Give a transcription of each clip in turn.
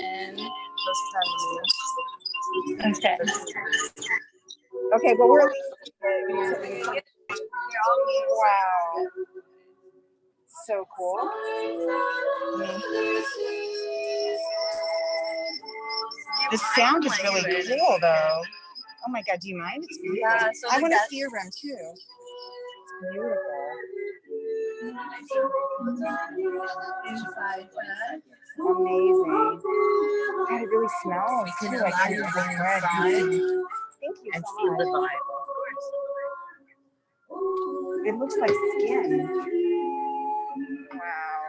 in. Okay. Okay, but we're Wow. so cool. The sound is really cool, though. Oh my God, do you mind? It's beautiful. Yeah, so I want to see your room too. It's beautiful. Inside that. Amazing. God, it really smells too. Like gingerbread bread. Thank you And so feel the much. vibe, of It looks like skin. Wow.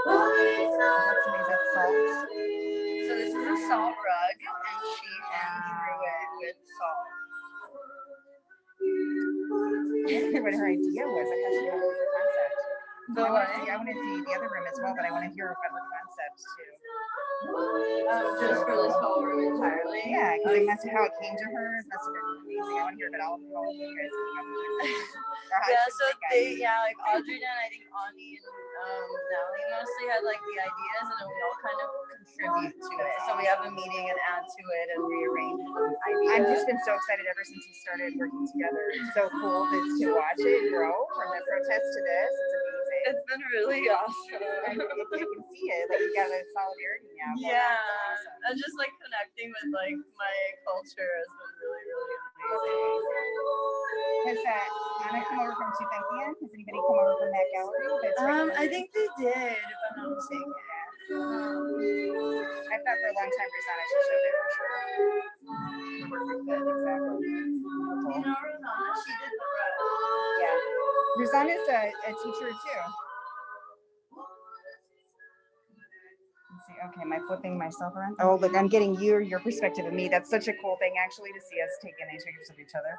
That's amazing. That's salt. So this is a salt rug, and she hand drew it with salt. I wonder what her idea was. Like how she came up with the concept. The I what? want to see the other room as well, but I want to hear about her concept too. Just for the salt room entirely. Yeah, because it must how it came to her. It must have been amazing. I want to hear about all of you guys came up with it. Like Audrey and I think Ani and Natalie mostly had like the ideas, and then we all kind of contribute to it. So we have a meeting and add to it and rearrange ideas. I've just been so excited ever since we started working together. It's so cool to watch it grow from the protest to this. It's amazing. It's been really awesome. And you can see it. Like you got a solidarity now. Yeah, and just like connecting with like my culture has been really, really amazing. Has Anna come over from Tupentian? Has anybody come over from that gallery? I think they did, if I'm not mistaken. I thought for a long time Rosanna should show there for sure. Exactly. You know Rosanna, she did the rest. Yeah. Rosanna's a teacher too. Let's see. Okay, am I flipping myself around? Oh, look, I'm getting your perspective of me. That's such a cool thing, actually, to see us taking these pictures of each other.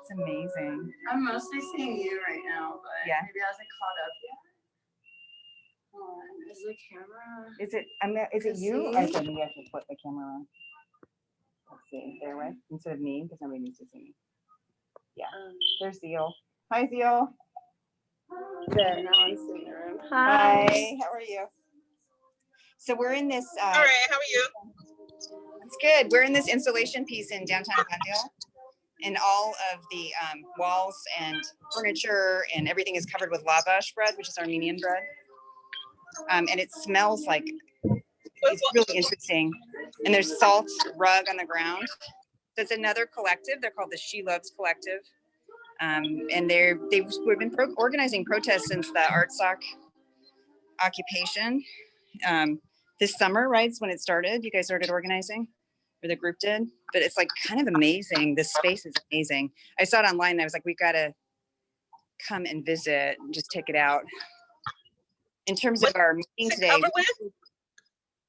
It's amazing. I'm mostly seeing you right now, but yeah. Maybe I hasn't caught up yet. Is the camera? Is it you? I said maybe I should flip the camera around. Let's see. There way instead of me, because nobody needs to see me. Yeah. There's Zeal. Hi, Zeal. Good. Now I'm seeing the room. Hi. How are you? So we're in this. All right. How are you? It's good. We're in this installation piece in downtown Glendale, and all of the walls and furniture and everything is covered with lavash bread, which is Armenian bread. And it smells like it's really interesting. And there's salt rug on the ground. That's another collective. They're called the She Loves Collective. And we've been organizing protests since the ARTSOC occupation. This summer, right, is when it started. You guys started organizing, or the group did. But it's like kind of amazing. This space is amazing. I saw it online and I was like, we've got to come and visit and just check it out. In terms of our meeting today,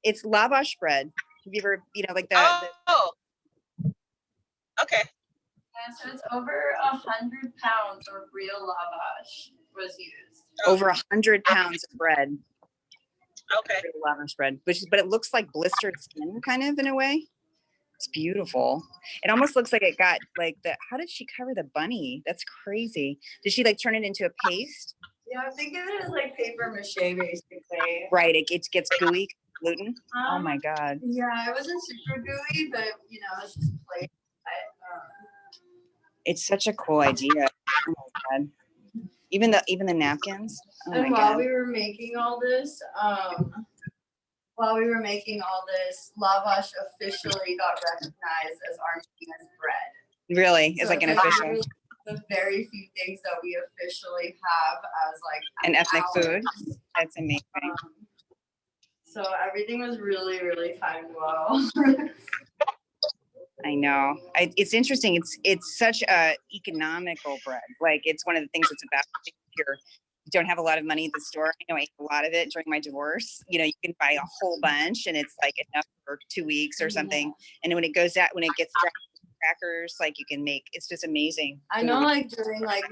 it's lavash bread. Have you ever, like that? Oh, okay. Yeah, so it's over 100 pounds of real lavash was used. Over 100 pounds of bread. Okay. Real lavash bread, but it looks like blistered skin, kind of in a way. It's beautiful. It almost looks like it got like how did she cover the bunny? That's crazy. Did she like turn it into a paste? Yeah, I think of it as like paper mache, basically. Right, it gets gooey, gluten. Oh my God. Yeah, it wasn't super gooey, but it's just plate. It's such a cool idea. Oh my God. Even the napkins. Oh and my while God. we were making all this, lavash officially got recognized as Armenian bread. Really? It's like an official. The very few things that we officially have as like an ethnic food. That's amazing. So everything was really, really timed well. I know. It's interesting. It's such a economical bread. Like it's one of the things that's about you don't have a lot of money at the store. I know I ate a lot of it during my divorce. You can buy a whole bunch and it's like enough for 2 weeks or something. And when it gets dry crackers, like you can make, it's just amazing. I know, like during like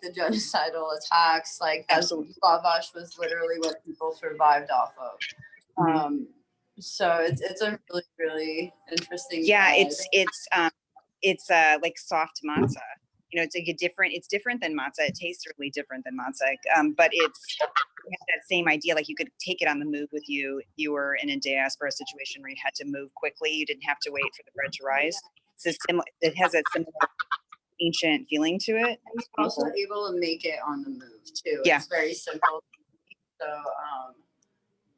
the genocidal attacks, like that lavash was literally what people survived off of. So it's a really, really interesting. Yeah, bread. It's like soft matzah. you know, it's like it's different than matzah. It tastes really different than matzah, but it has that same idea. Like you could take it on the move with you. If you were in a diaspora situation where you had to move quickly, you didn't have to wait for the bread to rise. It has a similar ancient feeling to it. And you're also able to make it on the move too. Yeah. It's very simple. So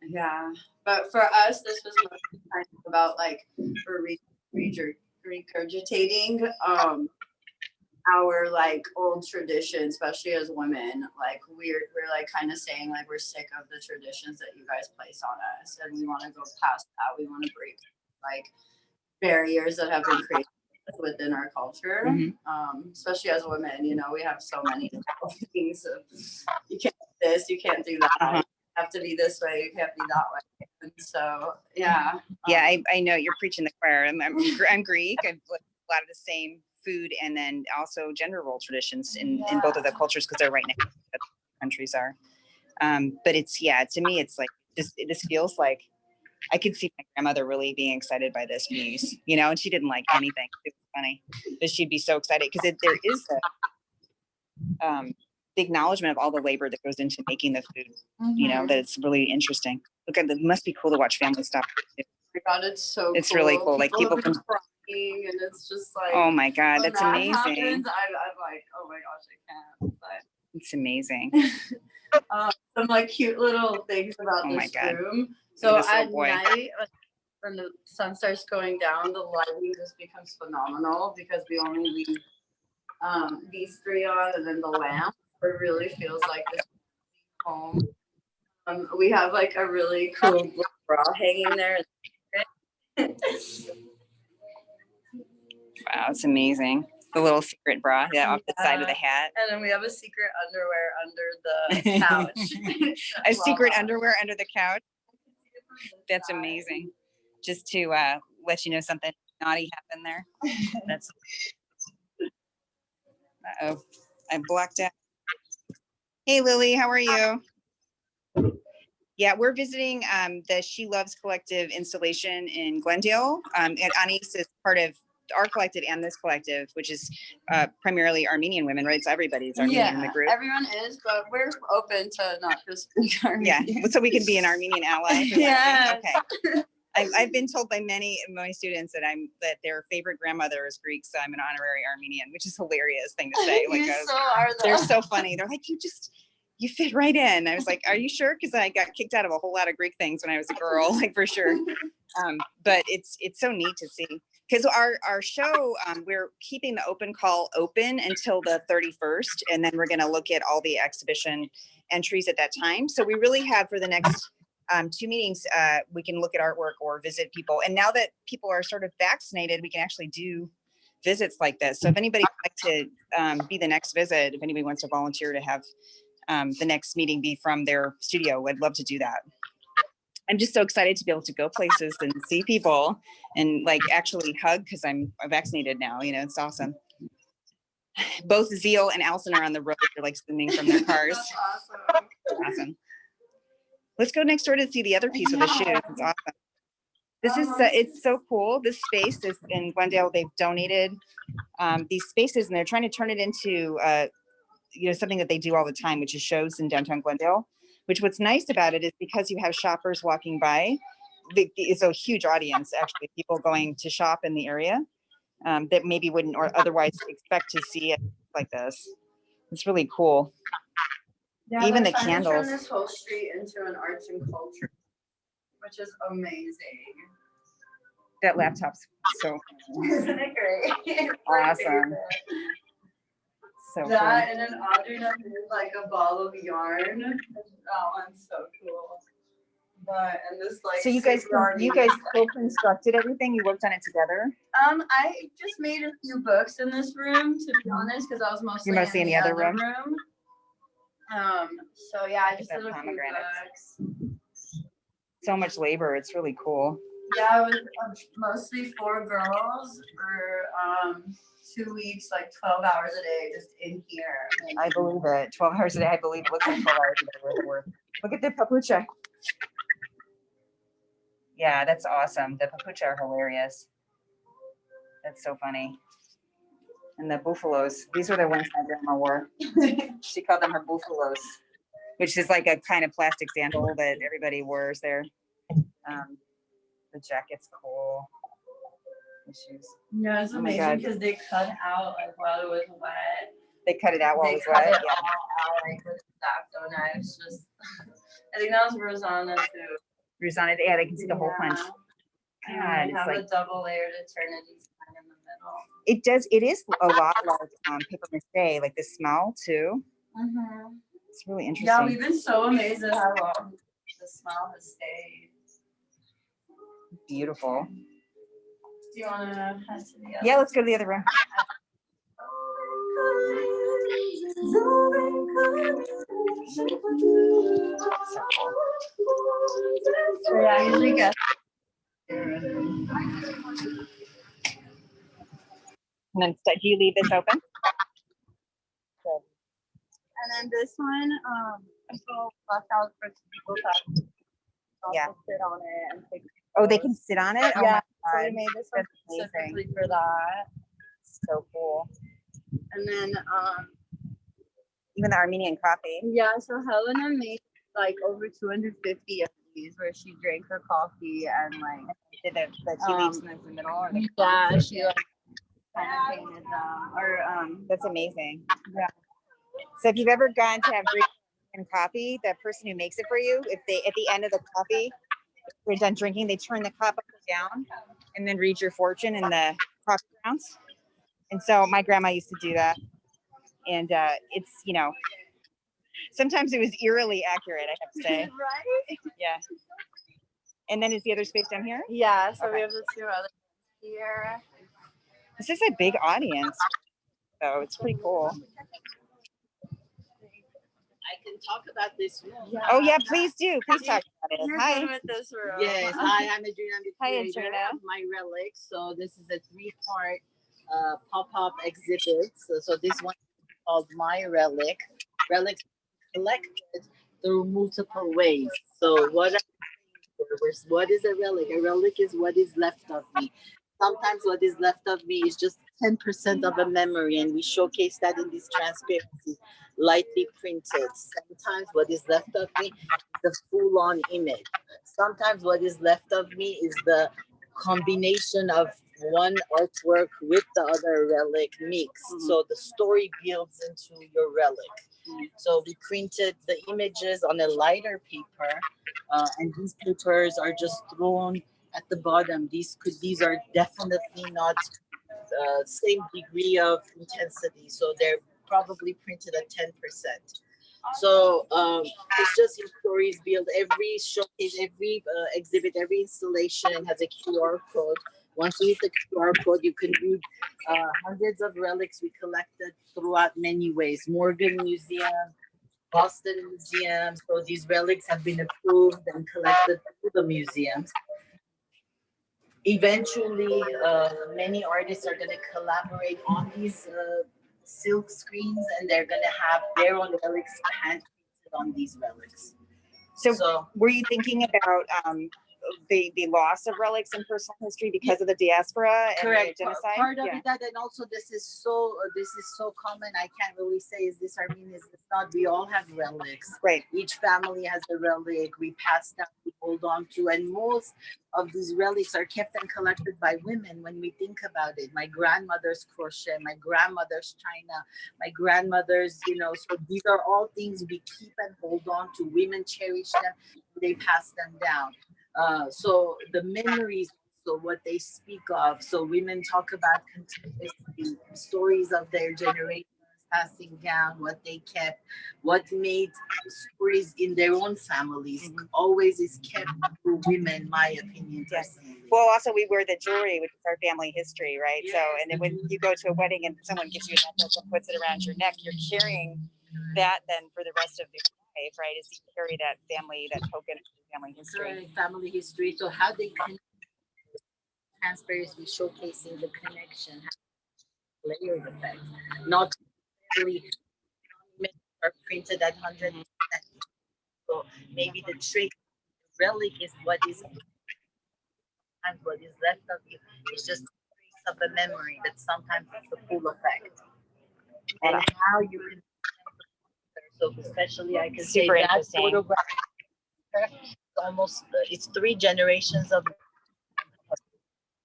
yeah. But for us, this was mostly kind of about like regurgitating our like old tradition, especially as women. Like we're like kind of saying like we're sick of the traditions that you guys place on us, and we want to go past that. We want to break like barriers that have been created within our culture. Especially as women, you know, we have so many things of you can't do this, you can't do that, you have to be this way, you can't be that way. And so yeah. I know you're preaching the choir. I'm Greek. I've a lot of the same food and then also gender role traditions in both of the cultures because they're right next to the countries are. But it's to me it's like this feels like I could see my grandmother really being excited by this piece, you know, and she didn't like anything. It was funny, but she'd be so excited because there is the acknowledgement of all the labor that goes into making the food, you know, that it's really interesting. Look, it must be cool to watch family stuff. Oh my God, it's so it's cool. Really cool. Like people can crying and it's just like, oh my God, that's amazing. Happens, I'm like, oh my gosh, I can't. But it's amazing. Some like cute little things about this room. So at night, when the sun starts going down, the lighting just becomes phenomenal because we only leave these three on and then the lamp. It really feels like this home. We have like a really cool bra hanging there. Wow, it's amazing. The little secret bra off the side of the hat. And then we have a secret underwear under the couch. A secret underwear under the couch. That's amazing. Just to let you know something naughty happened there. That's uh-oh. I blacked out. Hey Lily, how are you? Yeah, we're visiting the She Loves Collective installation in Glendale. And Anis is part of our collective and this collective, which is primarily Armenian women, right? So everybody's Armenian in the group. Everyone is, but we're open to not just Armenian. Yeah, so we can be an Armenian ally. Yeah. Okay. I've been told by many of my students that their favorite grandmother is Greek, so I'm an honorary Armenian, which is a hilarious thing to say. Like, they're so funny. They're like, you fit right in. I was like, are you sure? Because I got kicked out of a whole lot of Greek things when I was a girl, like for sure. But it's so neat to see. Because our show, we're keeping the open call open until the 31st, and then we're going to look at all the exhibition entries at that time. So we really have for the next 2 meetings, we can look at artwork or visit people. And now that people are sort of vaccinated, we can actually do visits like this. So if anybody would like to be the next visit, if anybody wants to volunteer to have the next meeting be from their studio, I'd love to do that. I'm just so excited to be able to go places and see people and like actually hug because I'm vaccinated now. You know, it's awesome. Both Zeal and Allison are on the road. They're like swimming from their cars. That's awesome. Awesome. Let's go next door to see the other piece of the shoes. It's awesome. This is it's so cool. This space is in Glendale. They've donated these spaces and they're trying to turn it into you know, something that they do all the time, which is shows in downtown Glendale. Which what's nice about it is because you have shoppers walking by, it's a huge audience, actually, people going to shop in the area that maybe wouldn't or otherwise expect to see it like this. It's really cool. Yeah, even the trying to candles. turn this whole street into an arts and culture, which is amazing. That laptop's so Isn't it great? It's awesome. So that cool. and then Audrina made like a ball of yarn. That one's so cool. But and this like So you guys co-constructed everything. You worked on it together. I just made a few books in this room, to be honest, because I was mostly in the other room. So yeah, I just did a few books. So much labor. It's really cool. Yeah, it was mostly 4 girls for 2 weeks, like 12 hours a day, just in here. I believe it. 12 hours a day. I believe it looks like 12 hours a day worth of work. Look at the papucha. Yeah, that's awesome. The papucha are hilarious. That's so funny. And the buffaloes. These were the ones my grandma wore. She called them her buffaloes, which is like a kind of plastic sandal that everybody wears there. The jacket's cool. The shoes. Yeah, it's Oh my amazing God. because they cut out like while it was wet. They cut it out while They it was cut wet. it all out like with X-Acto knives. Just, I think that was Rosanna too. Rosanna, yeah, they can see the hole punch. And God, then it's they have like a double layered eternity sign in the middle. it does. It is a lot like paper mache, like the smell too. Mm-hmm. It's really interesting. Yeah, we've been so amazed at how long the smell has stayed. Beautiful. Do you want to head to the other? Yeah, let's go to the other room. So yeah, I usually get. And then do you leave this open? And then this one, people left out for people to Yeah. sit on it and take. Oh, they can sit on it? Oh Yeah, my so God. we made this one That's amazing. specifically for that. So cool. And then, Even the Armenian coffee. yeah, so Helena made like over 250 of these where she drank her coffee and like Did the tea leaves in the middle? Or the yeah, she like kind of painted them or That's amazing. yeah. So if you've ever gone to have Greek and coffee, the person who makes it for you, if they at the end of the coffee, if you're done drinking, they turn the cup up and down and then read your fortune in the coffee grounds. And so my grandma used to do that. And it's, you know, sometimes it was eerily accurate, I have to say. Right? Yeah. And then is the other space down here? Yeah, so Okay. we have the two other here. This is a big audience. So it's pretty cool. I can talk about this room. Yeah. Oh yeah, please do. Please talk about it. You're Hi. good with this room. Yes, hi, I'm Adrina. I'm the Hi, curator Adrina. of my Relic. So this is a three-part pop-up exhibit. So this one is called My Relic. Relics collected through multiple ways. So what is a relic? A relic is what is left of me. Sometimes what is left of me is just 10% of a memory, and we showcase that in this transparency, lightly printed. Sometimes what is left of me is the full-on image. Sometimes what is left of me is the combination of one artwork with the other relic mix. So the story builds into your relic. So we printed the images on a lighter paper, and these papers are just thrown at the bottom. These are definitely not same degree of intensity, so they're probably printed at 10%. So it's just your stories build. Every showcase, every exhibit, every installation has a QR code. Once you hit the QR code, you can read hundreds of relics we collected throughout many ways. Morgan Museum, Boston Museum. So these relics have been approved and collected through the museums. Eventually, many artists are going to collaborate on these silk screens, and they're going to have their own relics hand printed on these relics. So were you thinking about the loss of relics in personal history because of the diaspora and Correct. the genocide? Part of it, that, and also this is so common. I can't really say is this Armenian, is this not. We all have relics. Right. Each family has a relic. We pass down, we hold on to, and most of these relics are kept and collected by women. When we think about it, my grandmother's crochet, my grandmother's china, my grandmother's, so these are all things we keep and hold on to. Women cherish them. They pass them down. So the memories, so what they speak of. So women talk about continuously stories of their generations passing down, what they kept, what made stories in their own families always is kept through women, my opinion personally. Well, also we wear the jewelry, which is our family history, right? So, and then when you go to a wedding and someone gives you a necklace and puts it around your neck, you're carrying that then for the rest of your life, right? Is you carry that family, that token of family history. Correct. Family history. So how they connect, transparency, showcasing the connection, layered effect. Not really are printed at 100%. So maybe the trait relic is what is, and what is left of you is just of a memory, but sometimes it's the full effect. And how you can, so especially I can say Super that interesting. photograph, almost it's 3 generations of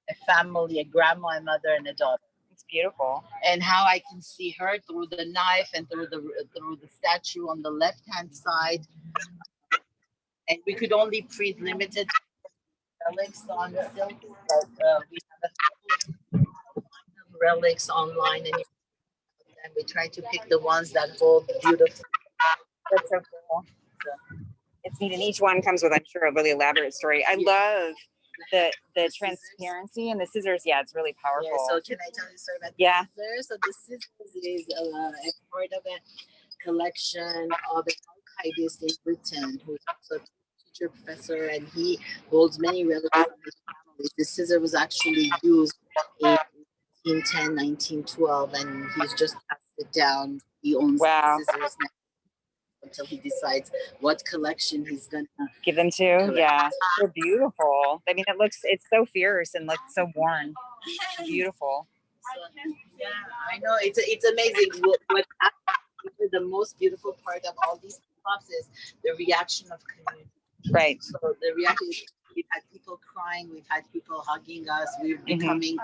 a family, a grandma, a mother, and a daughter. It's beautiful. And how I can see her through the knife and through the statue on the left hand side. And we could only print limited relics on silk, but we have a relics online, and we try to pick the ones that hold beautiful. That's so cool. It's neat, and each one comes with, I'm sure, a really elaborate story. I love the transparency and the scissors. Yeah, it's really powerful. Yeah, so can I tell you a story about the scissors? So the scissors is a part of a collection of an archivist in Britain who's also a teacher professor, and he holds many relics from his family. The scissor was actually used in 1910, 1912, and he's just passed it down. He owns the scissors now until he decides what collection he's gonna give them to. Collect. Yeah, they're beautiful. I mean, it's so fierce and looks so worn. Beautiful. So, yeah, I know it's amazing. What happened, the most beautiful part of all these props is the reaction of community. Right. So the reaction is, we've had people crying, we've had people hugging us, we're becoming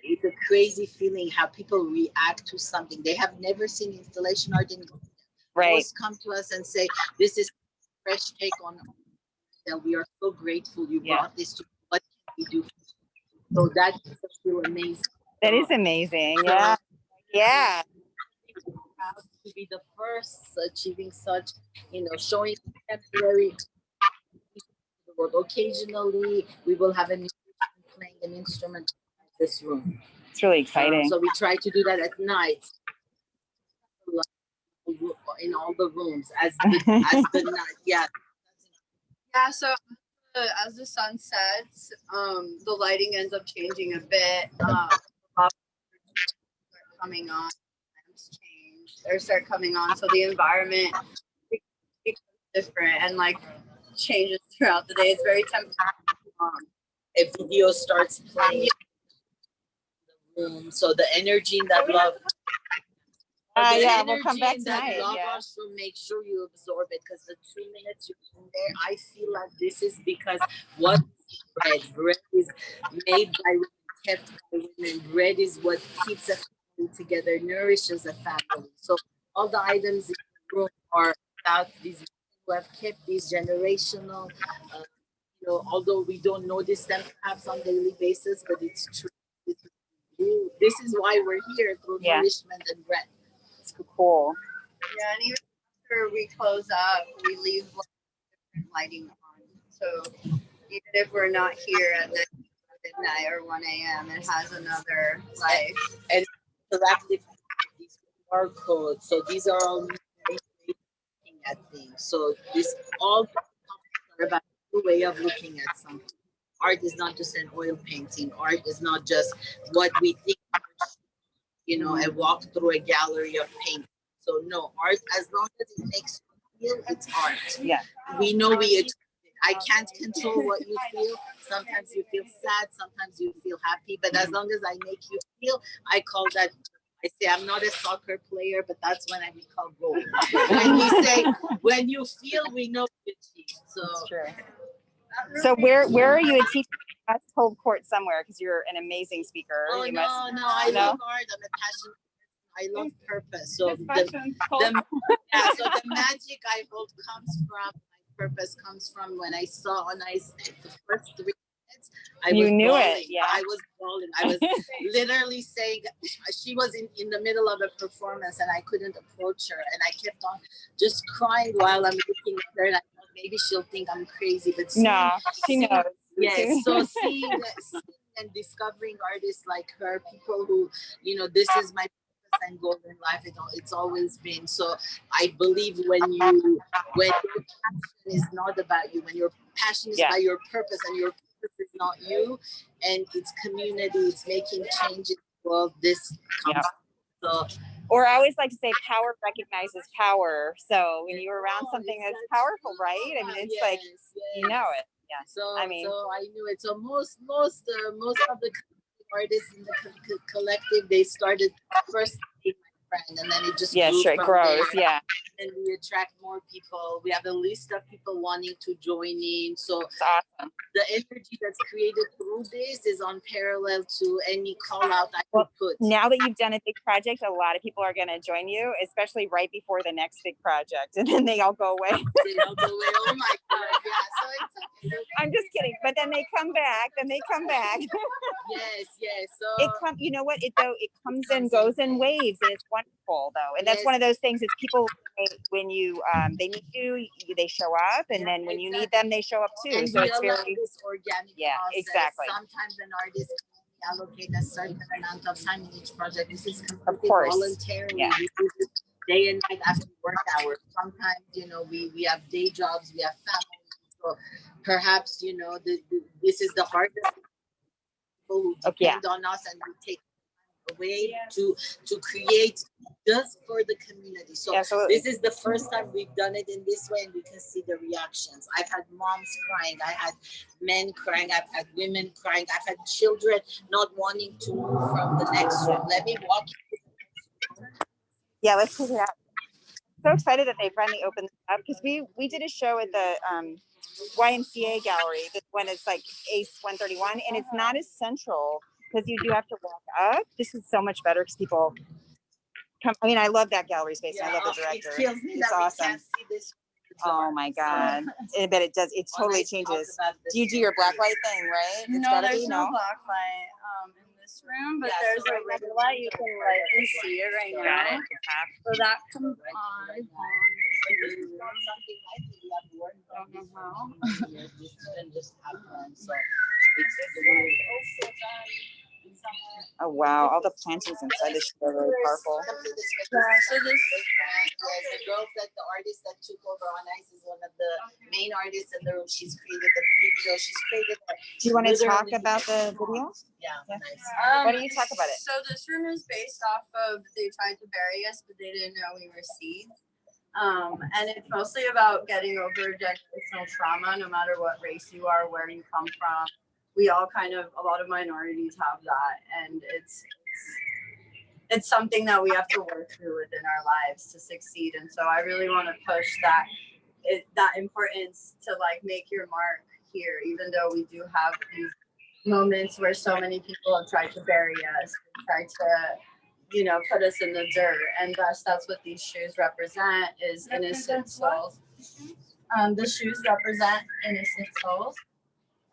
it's a crazy feeling how people react to something. They have never seen installation art in Guyana. Right. Most come to us and say, this is a fresh take on that. We are so grateful you brought this to. What can we do? So that makes us feel amazing. That is amazing. Yeah. Yeah. Proud to be the first achieving such, showing temporary. Occasionally, we will have a musician playing an instrument in this room. It's really exciting. So we try to do that at night in all the rooms as the night. Yeah. Yeah. So as the sun sets, the lighting ends up changing a bit. Coming on, they start coming on, so the environment becomes different and like changes throughout the day. It's very tempting. A video starts playing in the room, so the energy in that love. We'll come back tonight. Also make sure you absorb it, because the 2 minutes you're in there, I feel like this is because what bread is made by women, kept by women. Bread is what keeps a family together, nourishes a family. So all the items in the room are about these women who have kept these generational. Although we don't notice them perhaps on a daily basis, but it's true. This is why we're here, through nourishment and bread. It's cool. Yeah, and even after we close up, we leave different lighting on. So even if we're not here at midnight or 1 a.m., it has another life. And interactive, these QR codes. So these are all looking at things. So this all are about a new way of looking at something. Art is not just an oil painting. Art is not just what we think. A walk through a gallery of paint. So no, art, as long as it makes you feel, it's art. Yeah. We know I can't control what you feel. Sometimes you feel sad, sometimes you feel happy, but as long as I make you feel, I call that, I say I'm not a soccer player, but that's when I recall goal. When we say, when you feel, we know you achieve. So that's true. So where are you a teacher? You must hold court somewhere, because you're an amazing speaker. Oh, I love art. I'm a passionate person. I love purpose. So the magic I hold comes from, my purpose comes from when I saw on ice the first 3 minutes. I was bawling. Yeah. I was bawling. I was literally saying, she was in the middle of a performance and I couldn't approach her, and I kept on just crying while I'm looking at her, and I thought maybe she'll think I'm crazy, but she knows. Yes, so seeing and discovering artists like her, people who, this is my purpose and goal in life. It's always been. So I believe when your passion is not about you, when your passion is about your purpose, and your purpose is not you, and it's community, it's making change in the world, this comes. So, or I always like to say power recognizes power. So when you're around something that's powerful, right? I mean, it's like, you know it. Yeah. So I mean- so I knew it. So most of the artists in the collective, they started first being my friend, and then it just Yeah, grew sure, it from grows. there. Yeah, And we attract more people. We have a list of people wanting to join in. So it's awesome. the energy that's created through this is unparalleled to any call out I Well, could put. Now that you've done a big project, a lot of people are going to join you, especially right before the next big project, and then they all go away. They all go away. Oh my God. Yeah. So it's okay. I'm just kidding, but then they come back. Yes. So You know what? It comes and goes in waves, and it's wonderful though. And that's Yes. one of those things. Is people when you they need you, they show up, and then when you need them, they show up too. and So we it's allow very this organic Yeah, process. exactly. Sometimes an artist can allocate a certain amount of time in each project. This is Of completely course. voluntary. Yeah. We do this day and night after work hours. Sometimes, we have day jobs, we have families. So perhaps, this is the hardest people who depend on us, and we take away to create just for the community. So Absolutely. this is the first time we've done it in this way, and we can see the reactions. I've had moms crying, I had men crying, I've had women crying, I've had children not wanting to move from the next room. Let me walk you. Yeah, let's check it out. So excited that they finally opened this up, because we did a show at the YMCA gallery. This one is like ACE 131, and it's not as central because you do have to walk up. This is so much better because people come. I mean, I love that gallery space. And I love the director. It kills me It's that awesome. we can't see this. Oh my God. But it does. It totally changes. Do you do your black light thing, right? It's No, gotta there's be, no black light in this room, but there's so a red light. You can lightly see it right Got now. it. So that comes on. This is not something I think we have worked on Don't know how. This didn't just happen. So it's the way. Oh wow, all the plantings inside this are really powerful. Yeah, so this the girl that the artist that took over on Ice is one of the main artists in the room. She's created the video. She's created. Do you want to talk literally about the video? Yeah. Yeah. Nice. Why don't you talk about it? So this room is based off of they tried to bury us, but they didn't know we were seeds. And it's mostly about getting over generational trauma, no matter what race you are, where you come from. We all a lot of minorities have that, and it's something that we have to work through within our lives to succeed. And so I really want to push that importance to make your mark here, even though we do have these moments where so many people have tried to bury us, tried to put us in the dirt, and that's what these shoes represent, is innocent souls. The shoes represent innocent souls,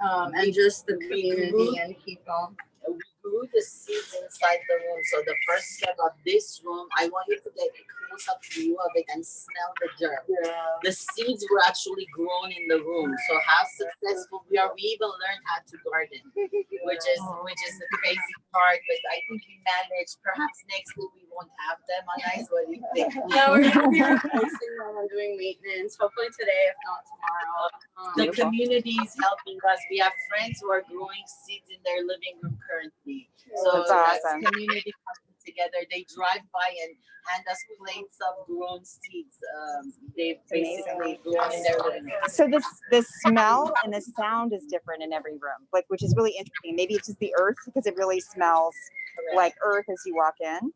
and just the community and people. We grew the seeds inside the room. So the first step of this room, I want you to get a close-up view of it and smell the dirt. Yeah. The seeds were actually grown in the room. So how successful we are, we even learned how to garden, which is the crazy part. But I think we managed. Perhaps next week we won't have them on Ice. What do you think? No, we're gonna be replacing them and doing maintenance. Hopefully today, if not tomorrow. The community is helping us. We have friends who are growing seeds in their living room currently. So That's awesome. Community coming together. They drive by and hand us plates of grown seeds. They basically grown in their living room. So the smell and the sound is different in every room, which is really interesting. Maybe it's just the earth, because it really smells like earth as you walk in.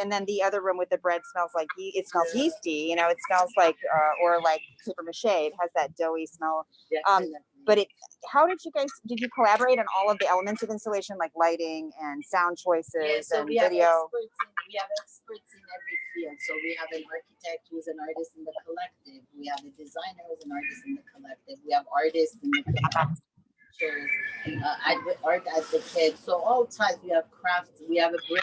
And then the other room with the bread smells like it smells yeasty. It smells like or like paper mache. It has that doughy smell. But how did you collaborate on all of the elements of installation, like lighting and sound choices and video? We have experts in every field. So we have an architect who's an artist in the collective. We have a designer who's an artist in the collective. We have artists in the collective. Art advocates. So all types. We have crafts. We have a brick.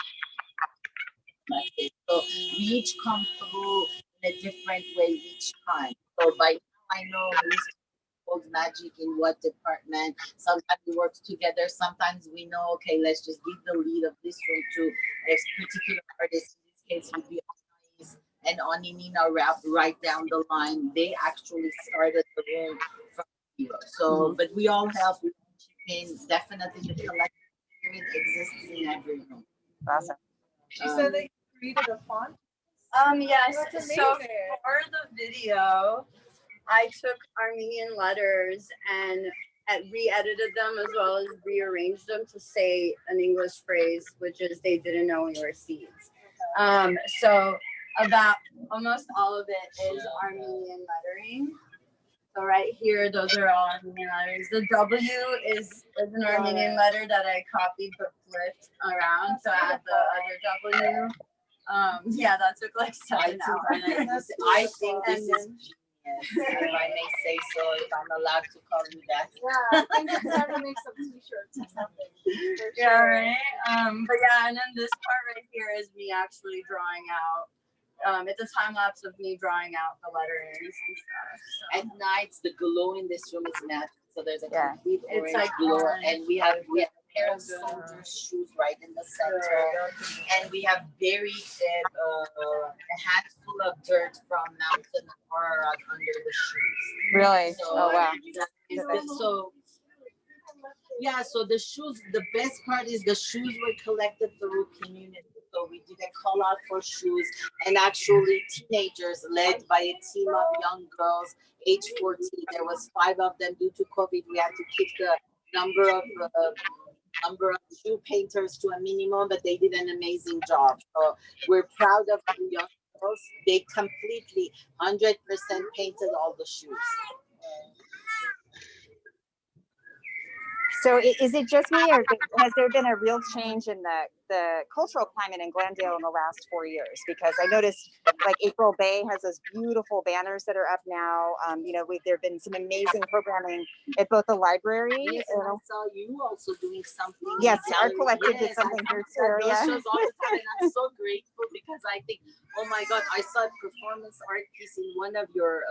So we each come through in a different way each time. So by now I know who's holds magic in what department. Sometimes we work together. Sometimes we know, okay, let's just give the lead of this room to a particular artist. In this case, would be Anais and Aninina right down the line. They actually started the room from zero. So, but we all help. We chip in. Definitely, the collective spirit exists in every room. Awesome. She said they created a font. Yes. That's So amazing. for the video, I took Armenian letters and re-edited them as well as rearranged them to say an English phrase, which is "they didn't know we were seeds." So about almost all of it is Armenian lettering. So right here, those are all Armenian letters. The W is an Armenian letter that I copied but flipped around. So I had the other W. Yeah, that took like 7 hours. I think this is genius, if I may say so, if I'm allowed to call you that. Yeah, I think it's time to make some t-shirts or something. For Yeah, sure. right. But yeah, and then this part right here is me actually drawing out. It's a time lapse of me drawing out the letterings and stuff. So. At nights, the glow in this room is magic. So there's a Yeah. complete It's orange like glow, orange. and we have a pair of soldier shoes right in the center, and we have buried a handful of dirt from Mountain Ararat under the shoes. Really? So, Oh wow. So yeah, so the shoes, the best part is the shoes were collected through community. So we did a call out for shoes, and actually teenagers led by a team of young girls, age 14. There was 5 of them. Due to COVID, we had to keep the number of shoe painters to a minimum, but they did an amazing job. So we're proud of the young girls. They completely 100% painted all the shoes. So is it just me, or has there been a real change in the cultural climate in Glendale in the last 4 years? Because I noticed like April Bay has those beautiful banners that are up now. There have been some amazing programming at both the library. Yes, and I saw you also doing something. Yes, our gallery. collective did Yes, something I here saw too. those Yeah. shows all the time, and I'm so grateful because I think, oh my God, I saw a performance art piece in one of your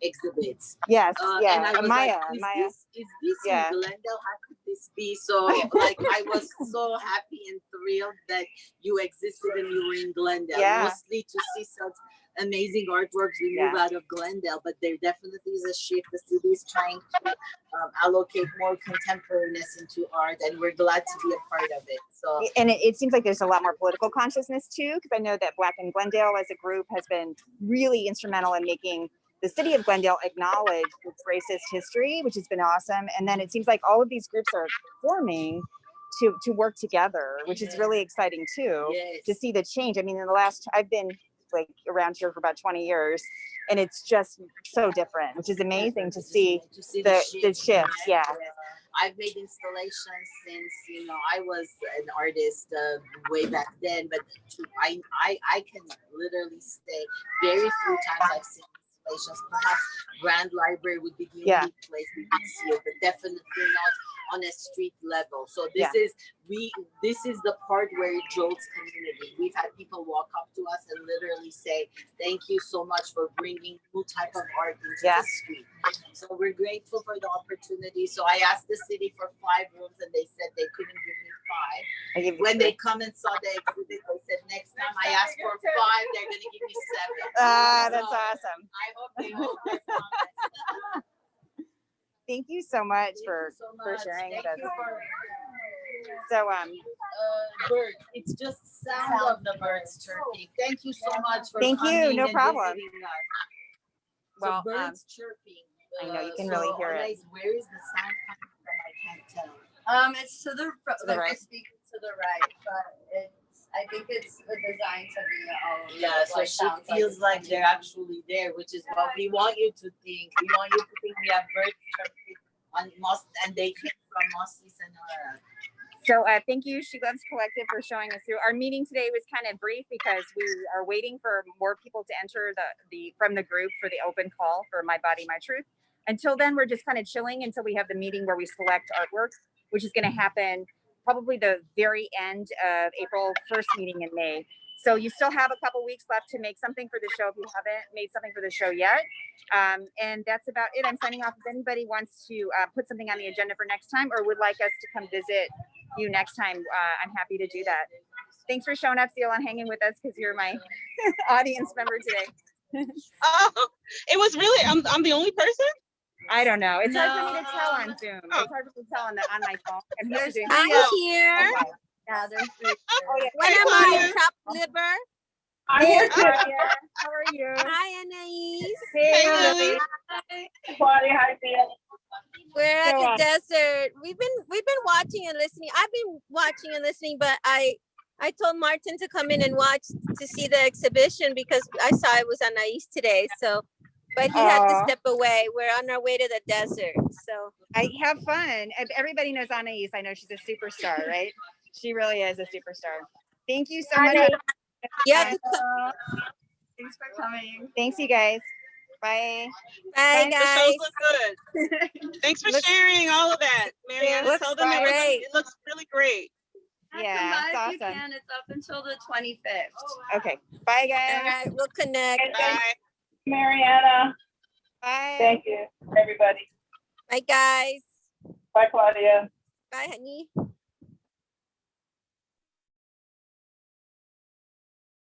exhibits. Yes. And I was Maya. like, is this Yeah. in Glendale? How could this be? So like, I was so happy and thrilled that you existed and you were in Glendale. Yeah. Mostly to see such amazing artworks we move out of Glendale, but there definitely is a shift. The city is trying to allocate more contemporariness into art, and we're glad to be a part of it. So, and it seems like there's a lot more political consciousness too, because I know that Black in Glendale as a group has been really instrumental in making the city of Glendale acknowledge its racist history, which has been awesome. And then it seems like all of these groups are forming to work together, which is really exciting too, yes. to see the change. I mean, I've been like around here for about 20 years, and it's just so different, which is amazing to see the shifts. Yeah. I've made installations since I was an artist way back then, but I can literally say very few times I've seen installations. Perhaps Grand Library would be the only place we could see it, but definitely not on a street level. So this is the part where it jolts community. We've had people walk up to us and literally say, "Thank you so much for bringing new type of art into the street." So we're grateful for the opportunity. So I asked the city for 5 rooms, and they said they couldn't give me 5. When they come and saw the exhibit, they said, "Next time I ask for 5, they're going to give me 7." That's awesome. I hope they hold their promise. Thank you so much for sharing with us. So birds. It's just sound of the birds chirping. Thank you so much for coming. No problem. Visiting us. Well, so birds chirping. I know you can really hear it. Where is the sound coming from? I can't tell. It's to the right. speaker to the right, but I think it's designed to be so she feels like they're actually there, which is what we want you to think. We want you to think we have birds chirping on and they came from Mossis and Ararat. So thank you, She Loves Collective, for showing us through. Our meeting today was kind of brief because we are waiting for more people to enter from the group for the open call for My Body, My Truth. Until then, we're just kind of chilling until we have the meeting where we select artworks, which is going to happen probably the very end of April 1st meeting in May. So you still have a couple weeks left to make something for the show if you haven't made something for the show yet. And that's about it. I'm signing off. If anybody wants to put something on the agenda for next time or would like us to come visit you next time, I'm happy to do that. Thanks for showing up, Seal, and hanging with us because you're my audience member today. Oh, it was really, I'm the only person? I don't know. It's hard for me to tell on Zoom. It's hard for me to tell on my phone. I'm used to doing I'm here. Okay. Yeah, there's 3. Oh, yeah. When am I in top liver? I'm here too. How are you? Hi, Anais. Hey, Lily. Claudia, hi, Thea. We're at Go the on. desert. We've been watching and listening. I've been watching and listening, but I told Martin to come in and watch to see the exhibition because I saw it was Anais today. So, but he had to Aw. step away. We're on our way to the desert. So I have fun. Everybody knows Anais. I know she's a superstar, right? She really is a superstar. Thank you so much. yeah, Thanks for coming. Thanks, you guys. Bye. bye The shows guys. look good. Thanks for Looks- sharing all of that, Mariana. looks Tell them great. it looks really great. Yeah, Come it's by if you awesome. can. It's up until the 25th. Okay. Bye, All guys. right, we'll connect. Bye. Mariana. Bye. Thank you, everybody. Bye guys. Bye, Claudia. Bye, honey.